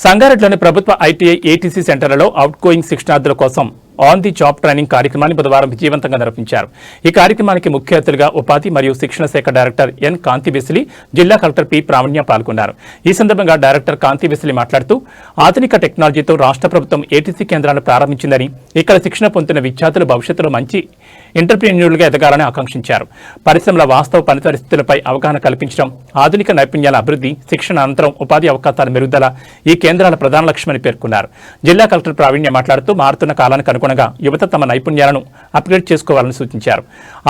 సంగారెడ్డిలోని ప్రభుత్వ ITI ATC సెంటర్లలో out going శిక్షణార్థుల కోసం ఆన్ ది జాబ్ ట్రైనింగ్ కార్యక్రమాన్ని బుధవారం విజయవంతంగా నిర్వహించారు. ఈ కార్యక్రమానికి ముఖ్య అతిథులుగా ఉపాధి మరియు శిక్షణ శాఖ డైరెక్టర్ ఎన్ కాంతి వెసిలి, జిల్లా కలెక్టర్ పి ప్రావీణ్య పాల్గొన్నారు. ఈ సందర్భంగా డైరెక్టర్ కాంతి వెసిలి మాట్లాడుతూ ఆధునిక టెక్నాలజీతో రాష్ట్ర ప్రభుత్వం ఏటీసీ కేంద్రాలను ప్రారంభించిందని, ఇక్కడ శిక్షణ పొందిన విద్యార్థులు భవిష్యత్తులో మంచి ఎంటర్‌ప్రెన్యూర్లుగా ఎదగాలని ఆకాంక్షించారు. పరిశ్రమల వాస్తవ పని పరిస్థితులపై అవగాహన కల్పించడం, ఆధునిక నైపుణ్యాల అభివృద్ధి, శిక్షణ అనంతరం ఉపాధి అవకాశాల మెరుగుదల ఈ కేంద్రాల ప్రధాన లక్ష్యమని పేర్కొన్నారు. జిల్లా కలెక్టర్ ప్రావీణ్య మాట్లాడుతూ మారుతున్న కాలానికి అనుగుణంగా యువత తమ నైపుణ్యాలను అప్గ్రేడ్ చేసుకోవాలని సూచించారు.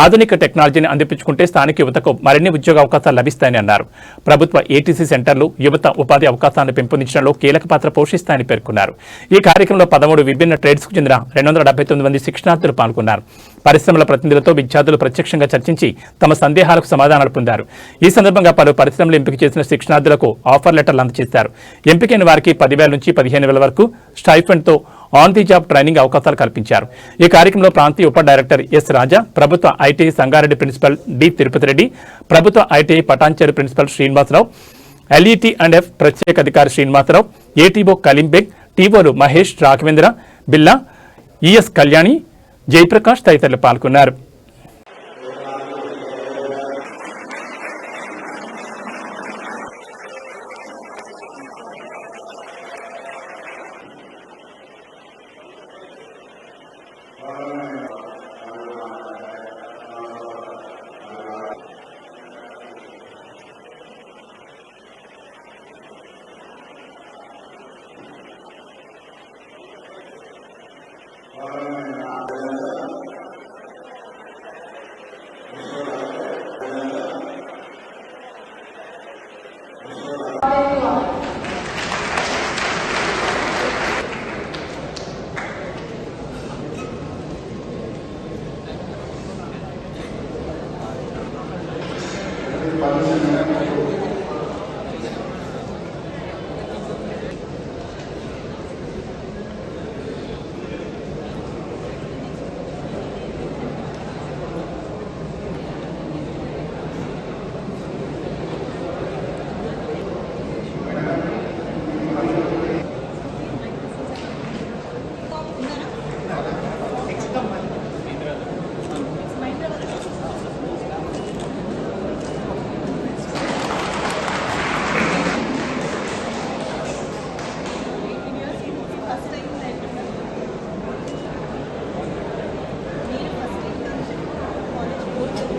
ఆధునిక టెక్నాలజీని అందిపుచ్చుకుంటే స్థానిక యువతకు మరిన్ని ఉద్యోగ అవకాశాలు లభిస్తాయని అన్నారు. ప్రభుత్వ ఏటీసీ సెంటర్లు యువత ఉపాధి అవకాశాలను పెంపొందించడంలో కీలక పాత్ర పోషిస్తాయని పేర్కొన్నారు. ఈ కార్యక్రమంలో 13 విభిన్న ట్రేడ్స్కు చెందిన 279 మంది శిక్షణార్థులు పాల్గొన్నారు. పరిశ్రమల ప్రతినిధులతో విద్యార్థులు ప్రత్యక్షంగా చర్చించి తమ సందేహాలకు సమాధానాలు పొందారు. ఈ సందర్భంగా పలు పరిశ్రమలు ఎంపిక చేసిన శిక్షణార్థులకు ఆఫర్ లెటర్లు అందజేశారు. ఎంపికైన వారికి 10,000 నుంచి 15,000 వరకు స్టైఫండ్తో ఆన్ ది జాబ్ ట్రైనింగ్ అవకాశాలు కల్పించారు. ఈ కార్యక్రమంలో ప్రాంతీయ ఉప డైరెక్టర్ ఎస్ రాజా, ప్రభుత్వ ITI Sangareddy principal D Tirupati Reddy, ప్రభుత్వ ITI Patancheru principal Srinivasarao, LET and F ప్రత్యేక అధికారి శ్రీనివాసరావు, ఏటీఓ కలీంబేగ్, టీఓలు మహేష్, రాఘవేంద్ర, బిల్లా, ఈఎస్ కళ్యాణి, జయప్రకాష్ తదితరులు పాల్గొన్నారు.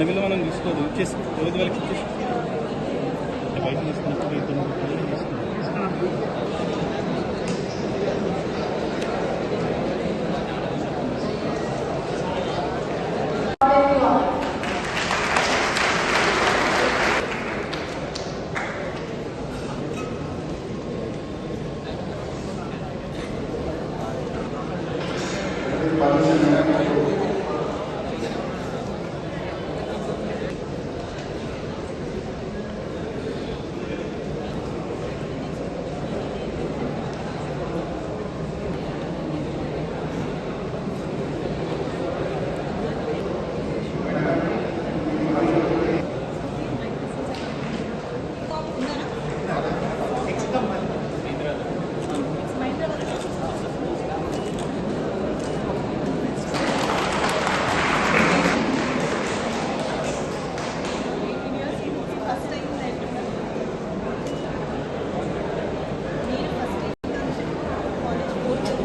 మిగిలిన మనం తీసుకోదు ఇచ్చేసి 9,000 ఇచ్చేసి బయట తీసుకున్నప్పుడు 9,000 తీసుకున్నాం.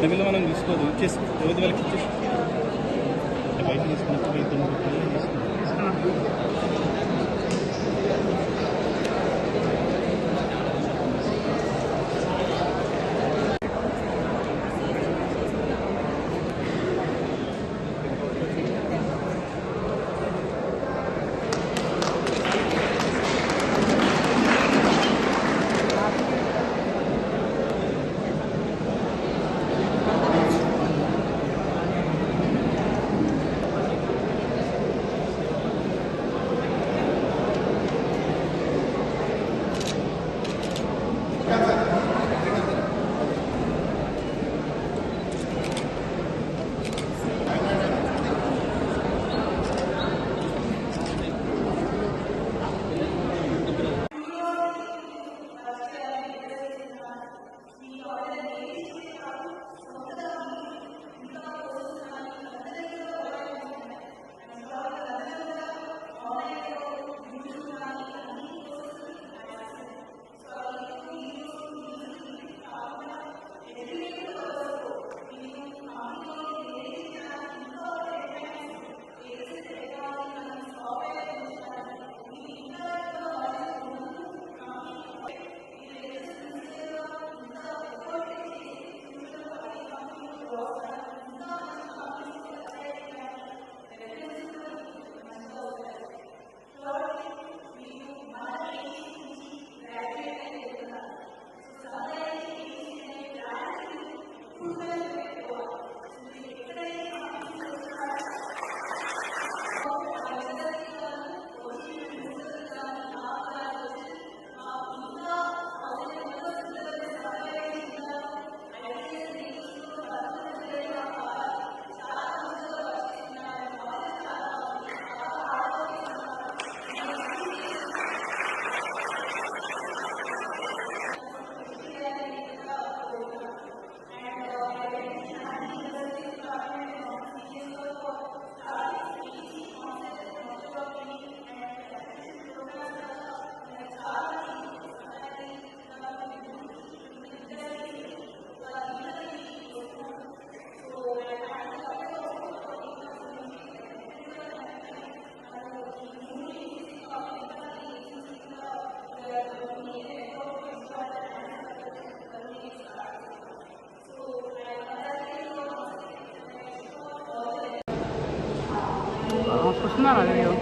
మిగిలిన మనం తీసుకోదు ఇచ్చేసి 9,000 ఇచ్చేసి బయట తీసుకున్నప్పుడు 9,000 తీసుకున్నాం. చూస్తున్నారా వీడియో